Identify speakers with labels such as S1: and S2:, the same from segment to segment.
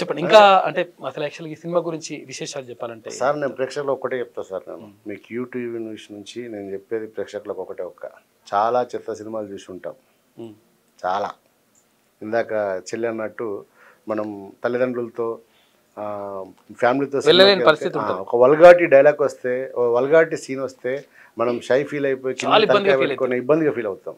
S1: చెప్పండి ఇంకా అంటే అసలు యాక్చువల్గా ఈ సినిమా గురించి విశేషాలు చెప్పాలంటే
S2: సార్ నేను ప్రేక్షకులకు ఒకటే చెప్తా సార్, నేను మీకు యూటీవీ న్యూస్ నుంచి నేను చెప్పేది ప్రేక్షకులకు ఒకటే చాలా చెత్త సినిమాలు చూసి ఉంటాం, చాలా. ఇందాక చెల్లి అన్నట్టు మనం తల్లిదండ్రులతో ఫ్యామిలీతో ఒక వల్గాటి డైలాగ్ వస్తే, వల్గాటి సీన్ వస్తే మనం షై ఫీల్ అయిపోయి ఇబ్బందిగా ఫీల్ అవుతాం.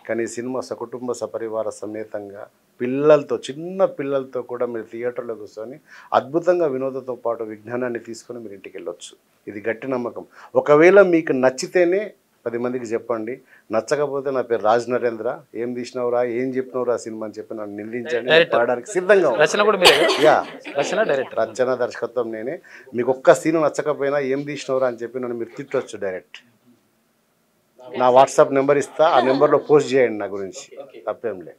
S2: కానీ సినిమా సకుటుంబ సపరివార సమేతంగా పిల్లలతో, చిన్న పిల్లలతో కూడా మీరు థియేటర్లో కూర్చొని అద్భుతంగా వినోదంతో పాటు విజ్ఞానాన్ని తీసుకొని మీరు ఇంటికి వెళ్ళొచ్చు. ఇది గట్టి నమ్మకం. ఒకవేళ మీకు నచ్చితేనే 10 మందికి చెప్పండి, నచ్చకపోతే నా పేరు రాజ్ నరేంద్ర, ఏం తీసినవురా, ఏం చెప్పినవురా సినిమా అని చెప్పి నన్ను నిందించండి, పాడడానికి సిద్ధంగా. రచన దర్శకత్వం నేనే. మీకు ఒక్క సీన్ నచ్చకపోయినా ఏం తీసినవురా అని చెప్పి నన్ను మీరు తిట్టవచ్చు డైరెక్ట్. నా వాట్సాప్ నెంబర్ ఇస్తా, ఆ నెంబర్లో పోస్ట్ చేయండి నా గురించి, తప్పేం లేదు.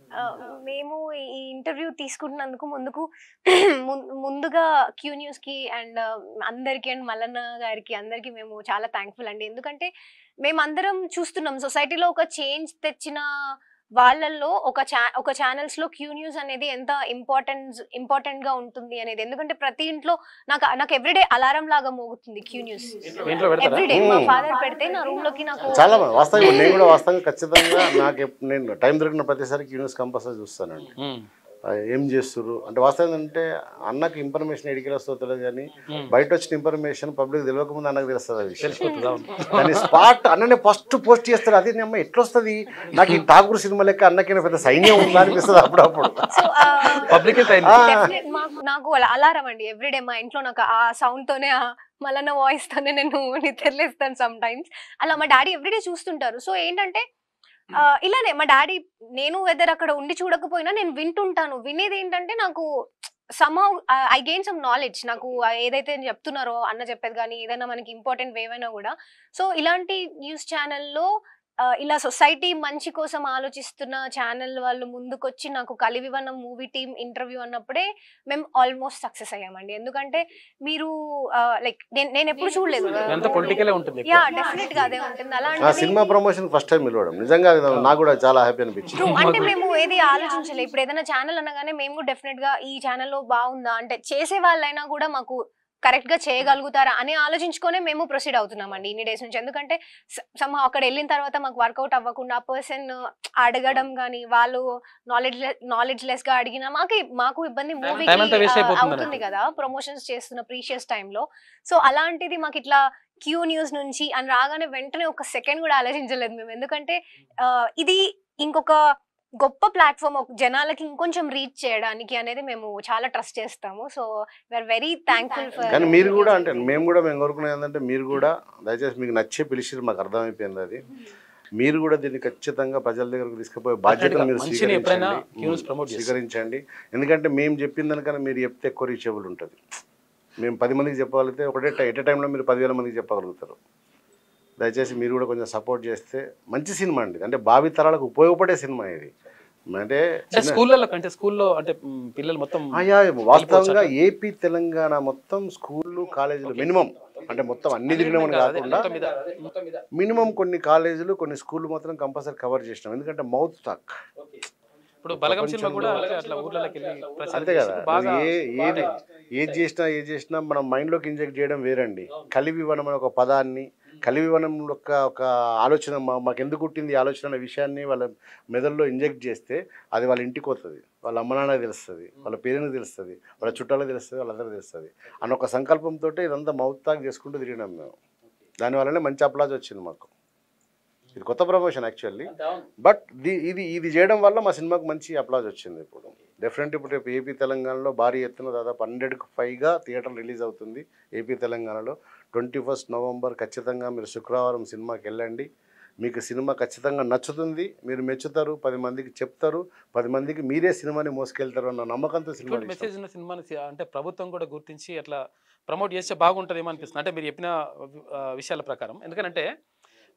S3: మేము ఈ ఇంటర్వ్యూ తీసుకుంటున్నందుకు ముందుగా క్యూ న్యూస్ కి అండ్ అందరికి అండ్ మల్లన్న గారికి అందరికి మేము చాలా థ్యాంక్ఫుల్ అండి. ఎందుకంటే మేమందరం చూస్తున్నాం సొసైటీలో ఒక చేంజ్ తెచ్చిన వాళ్ళల్లో ఒక ఛానల్స్ లో క్యూ న్యూస్ అనేది ఎంత ఇంపార్టెంట్ గా ఉంటుంది అనేది. ఎందుకంటే ప్రతి ఇంట్లో నాకు ఎవ్రీడే అలారం లాగా మోగుతుంది క్యూ న్యూస్. ఎవ్రీడే మా ఫాదర్ పెడితే నా రూమ్ లోకి నాకు
S2: చాలా వాస్తవం. నేను కూడా వాస్తవంగా ఖచ్చితంగా నేను టైం దొరికిన ప్రతిసారి క్యూ న్యూస్ కంపల్సరీ చూస్తానండి. ఏం చేస్తున్నారు అంటే వాస్తవం అంటే అన్నకు ఇన్ఫర్మేషన్ ఎడికి వస్తుందో తెలియదు, కానీ బయట వచ్చిన ఇన్ఫర్మేషన్ పబ్లిక్ తెలియకముందు అన్నకు తెలుస్తుంది ఆ విషయం. కానీ స్పాట్ అన్ననే ఫస్ట్ పోస్ట్ చేస్తారు. అది అమ్మ ఎట్లా వస్తుంది, నాకు ఈ ఠాగూర్ సినిమా లెక్క అన్నకైనా పెద్ద సైన్యం ఉందా అనిపిస్తుంది అప్పుడప్పుడు.
S3: నాకు అలారం అండి ఎవ్రీడే మా ఇంట్లో. నాకు ఆ సౌండ్ తోనే మల్లన్న వాయిస్ తోనే నేను నిద్రలేస్తాను సమ్ టైమ్స్. అలా మా డాడీ ఎవ్రీడే చూస్తుంటారు. సో ఏంటంటే ఇలానే మా డాడీ, నేను వెదర్ అక్కడ ఉండి చూడకపోయినా నేను వింటుంటాను. వినేది ఏంటంటే నాకు somehow I gain some knowledge. నాకు ఏదైతే చెప్తున్నారో అన్న చెప్పేది కానీ ఏదైనా మనకి ఇంపార్టెంట్ ఏవైనా కూడా. సో ఇలాంటి న్యూస్ ఛానల్లో ఇలా సొసైటీ మంచి కోసం ఆలోచిస్తున్న ఛానల్ వాళ్ళు ముందుకొచ్చి నాకు కలివివనం మూవీ టీమ్ ఇంటర్వ్యూ అన్నప్పుడే మేము ఆల్మోస్ట్ సక్సెస్ అయ్యామండి. ఎందుకంటే మీరు లైక్ నేను ఎప్పుడు చూడలేదు. యా డెఫినెట్ గా అదే ఉంటుంది. అలాంటి
S2: సినిమా ప్రమోషన్ ఫస్ట్ టైం పిలవడం నిజంగా నాకు కూడా చాలా హ్యాపీ అనిపించింది.
S3: అంటే మేము ఏది ఆలోచించలేదు. ఇప్పుడు ఏదైనా ఛానల్ అనగానే మేము డెఫినెట్ గా ఈ ఛానల్లో బాగుందా అంటే చేసే వాళ్ళైనా కూడా మాకు కరెక్ట్ గా చేయగలుగుతారా అని ఆలోచించుకొని మేము ప్రొసీడ్ అవుతున్నామండి ఇన్ని డేస్ నుంచి. ఎందుకంటే అక్కడ వెళ్ళిన తర్వాత మాకు వర్కౌట్ అవ్వకుండా ఆ పర్సన్ అడగడం కానీ వాళ్ళు నాలెడ్జ్ లెస్ గా అడిగినా మాకు ఇబ్బంది మూవీకి అవుతుంది కదా ప్రమోషన్స్ చేస్తున్న ప్రీషియస్ టైంలో. సో అలాంటిది మాకు ఇట్లా క్యూ న్యూస్ నుంచి అని రాగానే వెంటనే ఒక సెకండ్ కూడా ఆలోచించలేదు మేము. ఎందుకంటే ఇది ఇంకొక గొప్ప ప్లాట్ఫామ్ జనాలకి ఇంకొంచెం రీచ్ చేయడానికి అనేది మేము చాలా ట్రస్ట్ చేస్తాము. So we are very thankful for.
S2: కానీ మీరు కూడా అంటే మేము కోరుకునేది ఏంటంటే మీరు కూడా దయచేసి మీకు నచ్చే పిలిచిరు, మాకు అర్థమైపోయింది అది. మీరు కూడా దీన్ని ఖచ్చితంగా ప్రజల దగ్గరకు తీసుకుపోయే బాధ్యత మీరు స్వీకరించండి. ఎందుకంటే మేము చెప్పిన దానికన్నా మీరు చెప్తే ఎక్కువ రీచబుల్ ఉంటుంది. మేము 10 మందికి చెప్పగలిగితే ఒకటే ఎట్ టైంలో మీరు 10,000 మందికి చెప్పగలుగుతారు. దయచేసి మీరు కూడా కొంచెం సపోర్ట్ చేస్తే మంచి సినిమా అండి. అంటే భావి తరాలకు ఉపయోగపడే సినిమా ఇది. అంటే
S1: స్కూల్లో అంటే పిల్లలు మొత్తం
S2: వాస్తవంగా ఏపీ తెలంగాణ మొత్తం స్కూళ్ళు కాలేజీలు మినిమం అంటే మొత్తం అన్ని తిరిగినామని కాకుండా మినిమం కొన్ని కాలేజీలు కొన్ని స్కూళ్ళు మాత్రం కంపల్సరీ కవర్ చేసినాం. ఎందుకంటే మౌత్ టాక్ అంతే కదా. ఏది చేసినా మనం మైండ్లోకి ఇంజెక్ట్ చేయడం వేరండి. కలివివనం అనే ఒక పదాన్ని, కలివివనం ఒక ఆలోచన మాకు ఎందుకు పుట్టింది ఆలోచన అనే విషయాన్ని వాళ్ళ మెదడులో ఇంజెక్ట్ చేస్తే అది వాళ్ళ ఇంటికి వస్తుంది, వాళ్ళ అమ్మ నాన్నకి తెలుస్తుంది, వాళ్ళ పేరెంట్కి తెలుస్తుంది, వాళ్ళ చుట్టాలకు తెలుస్తుంది, వాళ్ళందరికీ తెలుస్తుంది అన్న ఒక సంకల్పంతో ఇదంతా మౌత్ టాక్ చేసుకుంటూ తిరిగినాం మేము. దానివల్లనే మంచి అప్లాజ్ వచ్చింది మాకు. ఇది కొత్త ప్రమోషన్ యాక్చువల్లీ, బట్ ఇది చేయడం వల్ల మా సినిమాకు మంచి అప్లాజ్ వచ్చింది. ఇప్పుడు డెఫినెట్ ఇప్పుడు రేపు ఏపీ తెలంగాణలో భారీ ఎత్తున దాదాపు 100కు పైగా థియేటర్ రిలీజ్ అవుతుంది ఏపీ తెలంగాణలో. 21 నవంబర్ ఖచ్చితంగా మీరు శుక్రవారం సినిమాకి వెళ్ళండి. మీకు సినిమా ఖచ్చితంగా నచ్చుతుంది, మీరు మెచ్చుతారు, 10 మందికి చెప్తారు, 10 మందికి మీరే సినిమాని మోసుకెళ్తారు అన్న నమ్మకంతో సినిమా
S1: మెసేజ్ ఉన్న సినిమాని అంటే ప్రభుత్వం కూడా గుర్తించి అట్లా ప్రమోట్ చేస్తే బాగుంటుందేమో అనిపిస్తుంది. అంటే మీరు చెప్పిన విషయాల ప్రకారం. ఎందుకంటే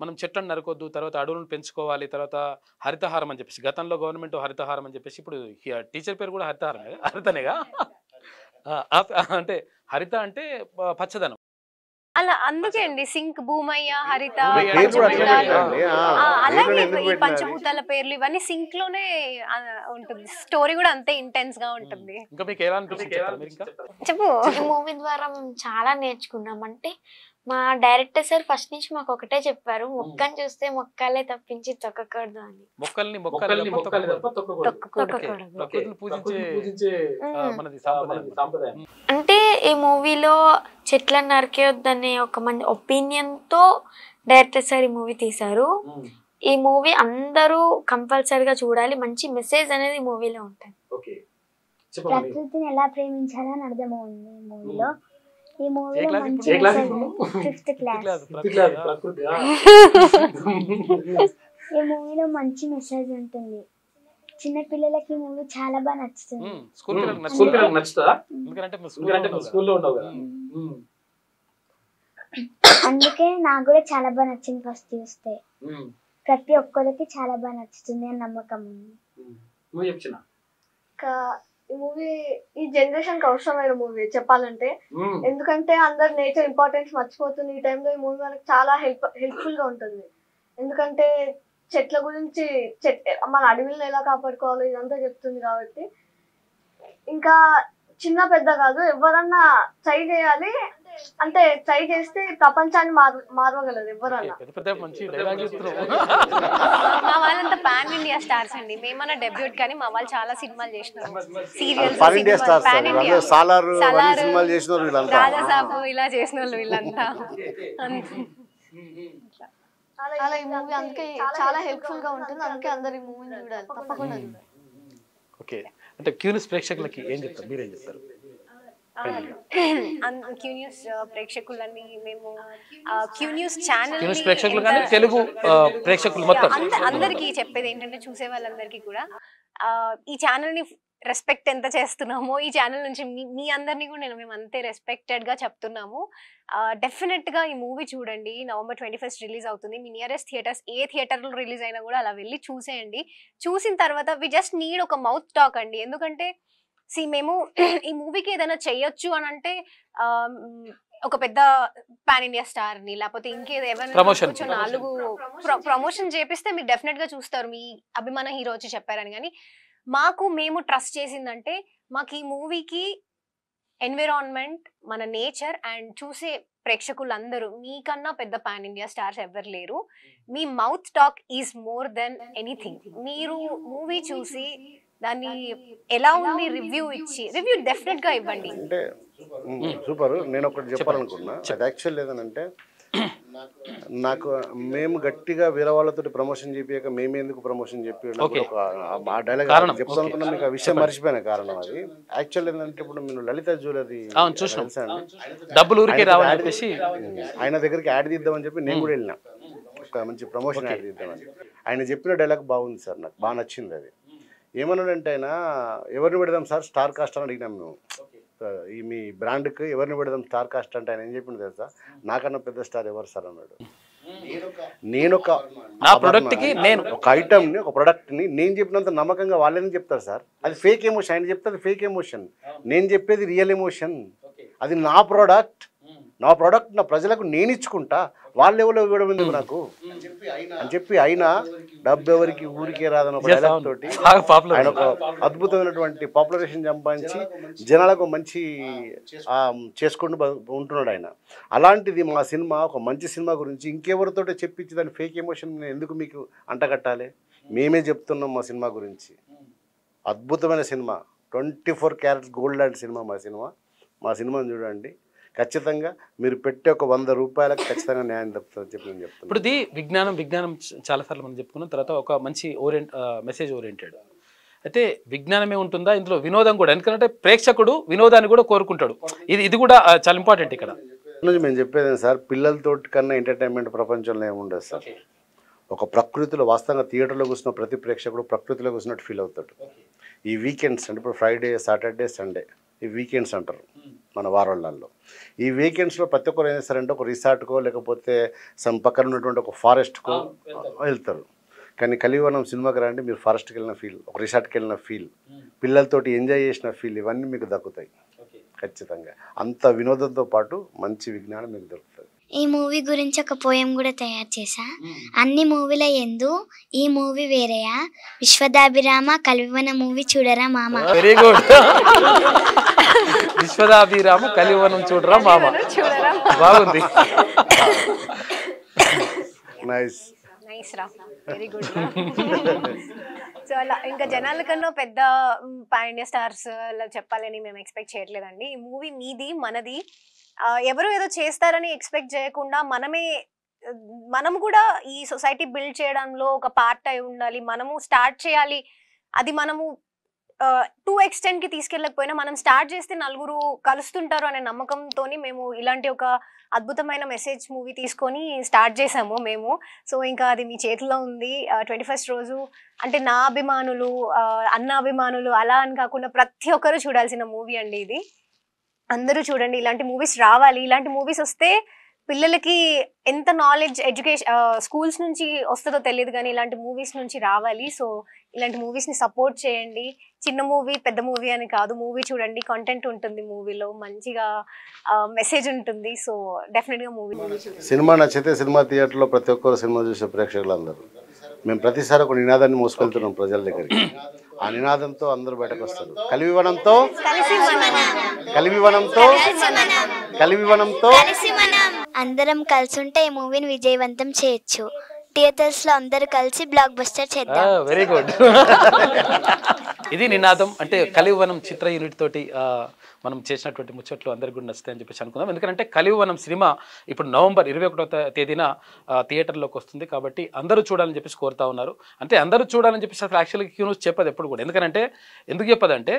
S1: మనం చెట్లను నరకొద్దు, తర్వాత అడవులను పెంచుకోవాలి, తర్వాత హరితహారం అని చెప్పేసి గతంలో గవర్నమెంట్ హరితహారం అని చెప్పేసి ఇప్పుడు టీచర్ పేరు కూడా హరితనేగా. అంటే హరిత అంటే పచ్చదనం.
S3: అలా అందుకే అండి సింక్ భూమయ్య హరిత
S2: పేరు కూడా అట్లనే
S3: పంచభూతాలు
S2: పెట్టండి.
S3: అలాగే
S2: పేర్లను ఎందుకు
S3: ఈ
S2: పెట్టినారు?
S3: పంచభూతాల పేర్లు ఇవన్నీ సింక్ లోనే ఉంటుంది. స్టోరీ కూడా అంతే ఇంటెన్స్ గా ఉంటుంది.
S1: ఇంకా మీకు ఎలా అనిపిస్తుంది చెప్తారా మీరు ఇంకా?
S3: చెప్పు.
S4: ఈ మూవీ ద్వారా మేము చాలా నేర్చుకున్నాం. అంటే మా డైరెక్టర్ సార్ ఫస్ట్ నుంచి మాకు ఒకటే చెప్పారు, మొక్కని చూస్తే మొక్కలే తప్పించి తొక్కకూడదు అని.
S1: మొక్కల్ని
S4: తొక్కకూడదు.
S1: ప్రకృతిని పూజించే మనది సాంప్రదాయం.
S4: అంటే ఈ మూవీలో చెట్లను నరికేయొద్దనే ఒక మంచి ఒపీనియన్ తో డైరెక్టర్ సార్ ఈ మూవీ తీశారు. ఈ మూవీ అందరూ కంపల్సరిగా చూడాలి. మంచి మెసేజ్ అనేది ఈ మూవీలో ఉంటుంది.
S5: ప్రకృతిని ఎలా ప్రేమించాలని అర్థమవుతుంది ఈ మూవీలో. ఈ మూవీలో
S1: క్లాస్
S5: మంచి
S1: ఇప్పుడు?
S5: Message 5th class. ఈ మూవీలో మంచి మెసేజ్ ఉంటుంది. చిన్న పిల్లలకి ఈ మూవీ చాలా బాగా నచ్చుతుంది.
S1: స్కూల్ పిల్లలకు నచ్చుతుందా? ఎందుకంటే స్కూల్లో ఉండవు కదా.
S5: అందుకే నాకు కూడా చాలా బాగా నచ్చింది ఫస్ట్ చూస్తే. ప్రతి ఒక్కరికి చాలా బాగా నచ్చుతుంది అని నమ్మకం ఉంది.
S6: ఈ మూవీ ఈ జనరేషన్ కి అవసరమైన మూవీ చెప్పాలంటే. ఎందుకంటే అందరు నేచర్ ఇంపార్టెన్స్ మర్చిపోతుంది. ఈ టైంలో ఈ మూవీ మనకు చాలా హెల్ప్ఫుల్ గా ఉంటుంది. ఎందుకంటే చెట్ల గురించి మన అడవిలను ఎలా కాపాడుకోవాలో ఇదంతా చెప్తుంది కాబట్టి. ఇంకా చిన్న పెద్ద కాదు, ఎవరన్నా ట్రై చేయాలి. అంటే ట్రై చేస్తే ప్రపంచాన్ని మారవగలరు ఎవరన్నా.
S3: మా వాళ్ళంతా పాన్ ఇండియా స్టార్స్ అండి. మేమన్నా డెబ్యూట్ కానీ మా వాళ్ళు చాలా సినిమాలు చేసినారు. Serials,
S2: pan India stars
S3: pan India,
S2: Salaar సినిమాలు చేసిన వీళ్ళంతా.
S3: రాజాసాబు ఇలా చేసిన వాళ్ళు వీళ్ళంతా.
S6: అలా ఈ మూవీ అందుకే చాలా హెల్ప్ఫుల్ గా ఉంటుంది. అందుకే అందరు ఈ మూవీని చూడాలి, తప్పకుండా చూడాలి.
S1: ఓకే, అంటే క్యూనిస్ ప్రేక్షకులకి ఏం చెప్తారు, మీరేం చెప్తారు?
S3: క్యూ న్యూస్ ప్రేక్షకులని మేము క్యూ న్యూస్ ఛానల్
S1: క్యూనిస్ ప్రేక్షకులు కానీ తెలుగు ప్రేక్షకులు మొత్తం
S3: అందరికీ చెప్పేది ఏంటంటే, చూసే వాళ్ళందరికీ కూడా ఈ ఛానల్ ని రెస్పెక్ట్ ఎంత చేస్తున్నామో, ఈ ఛానల్ నుంచి మీ అందరినీ కూడా మేము అంతే రెస్పెక్టెడ్ గా చెప్తున్నాము. డెఫినెట్ గా ఈ మూవీ చూడండి. November 21st రిలీజ్ అవుతుంది. మీ నియరెస్ట్ థియేటర్స్ ఏ థియేటర్ లో రిలీజ్ అయినా కూడా అలా వెళ్ళి చూసేయండి. చూసిన తర్వాత వి జస్ట్ నీడ్ ఒక మౌత్ టాక్ అండి. ఎందుకంటే మేము ఈ మూవీకి ఏదైనా చెయ్యొచ్చు అని అంటే ఒక పెద్ద పాన్ ఇండియా స్టార్ ని లేకపోతే ఇంకేదో ఎవరైనా 4 ప్రమోషన్ చేపిస్తే మీరు డెఫినెట్ గా చూస్తారు, మీ అభిమాన హీరో వచ్చి చెప్పారని. కానీ మేము ట్రస్ట్ చేసిందంటే మాకు ఈ మూవీకి ఎన్విరాన్మెంట్, మన నేచర్ అండ్ చూసే ప్రేక్షకులందరూ మీకన్నా పెద్ద పాన్ ఇండియా స్టార్స్ ఎవరు లేరు. మీ mouth talk is more than anything. మీరు మూవీ చూసి దాన్ని ఎలా ఉంది రివ్యూ డెఫినెట్ గా ఇవ్వండి.
S2: అంటే సూపర్. నేను ఒకటి చెప్పాలనుకున్నా. అది యాక్చువల్ లేదనంటే, నాకు మేము గట్టిగా వేరే వాళ్ళతో ప్రమోషన్ చెప్పాక మేము ఎందుకు ప్రమోషన్ చెప్పి ఆ డైలాగ్ చెప్తానుకున్నా. మీకు ఆ విషయం మర్చిపోయిన కారణం అది. యాక్చువల్ ఏంటంటే, ఇప్పుడు మీరు లలిత జ్యువెలరీ తెలుసా అండి? ఆయన దగ్గరికి యాడ్ తీద్దామని చెప్పి నేను కూడా వెళ్ళినా, ఒక మంచి ప్రమోషన్ యాడ్ తీద్దామని. ఆయన చెప్పిన డైలాగ్ బాగుంది సార్, నాకు బాగా నచ్చింది అది. ఏమన్నాడంటే ఆయన, ఎవరిని పెడదాం సార్ స్టార్ కాస్ట్ అని అడిగినాం మేము. ఈ మీ బ్రాండ్కి ఎవరిని పెడదాం స్టార్ కాస్ట్ అంటే ఆయన ఏం చెప్పింది తెలుసా, నాకన్నా పెద్ద స్టార్ ఎవరు సార్ అన్నాడు. నేను ఒక ఐటమ్ని, ఒక ప్రోడక్ట్ని నేను చెప్పినంత నమ్మకంగా వాళ్ళని చెప్తారు సార్. అది ఫేక్ ఎమోషన్. ఆయన చెప్తే అది ఫేక్ ఎమోషన్, నేను చెప్పేది రియల్ ఎమోషన్. అది నా ప్రోడక్ట్, నా ప్రజలకు నేను ఇచ్చుకుంటా, వాళ్ళు ఎవరో ఇవ్వడం ఎందుకు నాకు అని చెప్పి ఆయన డబ్బు ఎవరికి ఊరికే రాదని ఒక డైలాగ్ తోటి ఆయన ఒక అద్భుతమైనటువంటి పాపులరేషన్ సంపాదించి జనాలకు మంచి చేసుకుంటూ ఉంటున్నాడు ఆయన. అలాంటిది మా సినిమా, ఒక మంచి సినిమా గురించి ఇంకెవరితో చెప్పించి దాని ఫేక్ ఎమోషన్ ఎందుకు మీకు అంటగట్టాలి? మేమే చెప్తున్నాం మా సినిమా గురించి. అద్భుతమైన సినిమా, 24 క్యారెట్స్ గోల్డ్ లాంటి సినిమా మా సినిమాని చూడండి. ఖచ్చితంగా మీరు పెట్టే ఒక 100 రూపాయలకు ఖచ్చితంగా న్యాయం దక్కుతుందని చెప్పి నేను చెప్తాను.
S1: ఇప్పుడు విజ్ఞానం చాలాసార్లు మనం చెప్పుకున్న తర్వాత ఒక మంచి మెసేజ్ ఓరియంటెడ్ అయితే విజ్ఞానమే ఉంటుందా ఇందులో, వినోదం కూడా? ఎందుకంటే ప్రేక్షకుడు వినోదాన్ని కూడా కోరుకుంటాడు. ఇది కూడా చాలా ఇంపార్టెంట్ ఇక్కడ.
S2: మేము చెప్పేది సార్, పిల్లలతో కన్నా ఎంటర్టైన్మెంట్ ప్రపంచంలో ఏముండదు సార్. ఒక ప్రకృతిలో వాస్తవంగా థియేటర్లో కూర్చున్న ప్రతి ప్రేక్షకుడు ప్రకృతిలో కూర్చున్నట్టు ఫీల్ అవుతాడు. ఈ వీకెండ్స్ అంటే ఇప్పుడు ఫ్రైడే, సాటర్డే, సండే ఈ వీకెండ్స్ అంటారు మన వారాలలో. ఈ వీకెండ్స్లో ప్రతి ఒక్కరు ఏం చేస్తారంటే ఒక రిసార్ట్కో లేకపోతే పక్కన ఉన్నటువంటి ఒక ఫారెస్ట్కో వెళ్తారు. కానీ కలివనం సినిమాకి రండి, మీరు ఫారెస్ట్కి వెళ్ళిన ఫీల్, ఒక రిసార్ట్కి వెళ్ళిన ఫీల్, పిల్లలతోటి ఎంజాయ్ చేసిన ఫీల్, ఇవన్నీ మీకు దక్కుతాయి ఖచ్చితంగా. అంత వినోదంతో పాటు మంచి విజ్ఞానం మీకు దొరుకుతుంది.
S5: ఈ మూవీ గురించి ఒక పోయం కూడా తయారు చేశా. అన్ని మూవీల ఎందు ఈ మూవీ వేరేయా, విశ్వదాభిరామ కలివన మూవీ చూడరా మామ.
S1: Very good. విశ్వదాభిరామ కలివనం చూడరా మామ. బాగుంది.
S2: నైస్
S3: రా, వెరీ గుడ్. సో అలా ఇంకా జనాల కన్నా పెద్ద పాన్ ఇండియా స్టార్స్ అలా చెప్పాలని మేము ఎక్స్పెక్ట్ చేయట్లేదండి. ఈ మూవీ మీది మనది. ఎవరు ఏదో చేస్తారని ఎక్స్పెక్ట్ చేయకుండా మనము కూడా ఈ సొసైటీ బిల్డ్ చేయడంలో ఒక పార్ట్ అయి ఉండాలి. మనము స్టార్ట్ చేయాలి. అది మనము టూ ఎక్స్టెంట్ కి తీసుకెళ్ళకపోయినా మనం స్టార్ట్ చేస్తే నలుగురు కలుస్తుంటారు అనే నమ్మకంతో మేము ఇలాంటి ఒక అద్భుతమైన మెసేజ్ మూవీ తీసుకొని స్టార్ట్ చేసాము మేము. సో ఇంకా అది మీ చేతిలో ఉంది. 21st రోజు అంటే నా అభిమానులు, అన్న అభిమానులు అలా అని కాకుండా ప్రతి ఒక్కరు చూడాల్సిన మూవీ అండి ఇది. అందరూ చూడండి. ఇలాంటి మూవీస్ రావాలి. ఇలాంటి మూవీస్ వస్తే పిల్లలకి ఎంత నాలెడ్జ్ ఎడ్యుకేషన్ స్కూల్స్ నుంచి వస్తుందో తెలియదు, కానీ ఇలాంటి మూవీస్ నుంచి రావాలి. సో ఇలాంటి మూవీస్ని సపోర్ట్ చేయండి. చిన్న మూవీ పెద్ద మూవీ అని కాదు, మూవీ చూడండి. కంటెంట్ ఉంటుంది మూవీలో, మంచిగా మెసేజ్ ఉంటుంది. సో డెఫినెట్గా మూవీ
S2: సినిమా నచ్చితే సినిమా థియేటర్లో ప్రతి ఒక్కరు సినిమా చూసే ప్రేక్షకులు అందరూ మేము ప్రతిసారి ఒక నినాదాన్ని మోసుకెళ్తున్నాం ప్రజల దగ్గరికి. ఆ నినాదంతో అందరూ బయటకు వస్తారు. కలివివనంతో
S5: అందరం కలిసి ఉంటే ఈ మూవీని విజయవంతం చేయొచ్చు. థియేటర్స్ లో అందరూ కలిసి బ్లాక్ బస్టర్ చేద్దాం.
S1: Very good. ఇది నినాదం. అంటే కలివివనం చిత్ర యూనిట్ తోటి మనం చేసినటువంటి ముచ్చట్లు అందరికీ కూడా నచ్చుతాయని చెప్పేసి అనుకుందాం. ఎందుకంటే కలివివనం సినిమా ఇప్పుడు నవంబర్ 21వ తేదీన థియేటర్లోకి వస్తుంది. కాబట్టి అందరూ చూడాలని చెప్పేసి కోరుతా ఉన్నారు. అంటే అందరూ చూడాలని చెప్పేసి అసలు యాక్చువల్గా క్యూ న్యూస్ చెప్పదు ఎప్పుడు కూడా. ఎందుకు చెప్పదంటే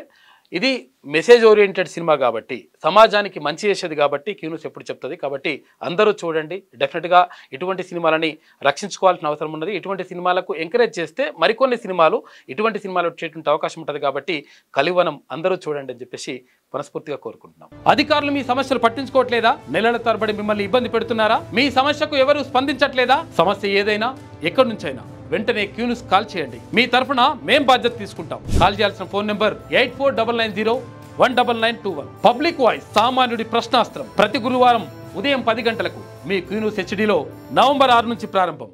S1: ఇది మెసేజ్ ఓరియంటెడ్ సినిమా కాబట్టి, సమాజానికి మంచి చేసేది కాబట్టి క్యూ న్యూస్ ఎప్పుడు చెప్తుంది. కాబట్టి అందరూ చూడండి. డెఫినెట్గా ఇటువంటి సినిమాలని రక్షించుకోవాల్సిన అవసరం ఉన్నది. ఇటువంటి సినిమాలకు ఎంకరేజ్ చేస్తే మరికొన్ని సినిమాలు ఇటువంటి సినిమాలు వచ్చేటువంటి అవకాశం ఉంటుంది. కాబట్టి కలివనం అందరూ చూడండి అని చెప్పేసి మనస్ఫూర్తిగా కోరుకుంటున్నాం. అధికారులు మీ సమస్యలు పట్టించుకోవట్లేదా? నెలల తరబడి మిమ్మల్ని ఇబ్బంది పెడుతున్నారా? మీ సమస్యకు ఎవరు స్పందించట్లేదా? సమస్య ఏదైనా ఎక్కడి నుంచైనా వెంటనే క్యూ న్యూస్ కాల్ చేయండి. మీ తరఫున మేం బాధ్యత తీసుకుంటాం. కాల్ చేయాల్సిన ఫోన్ నెంబర్ 8499019921. పబ్లిక్ వాయిస్, సామాన్యుడి ప్రశ్నాస్త్రం. ప్రతి గురువారం ఉదయం 10 గంటలకు మీ క్యూ న్యూస్ హెచ్డీలో నవంబర్ 6 నుంచి ప్రారంభం.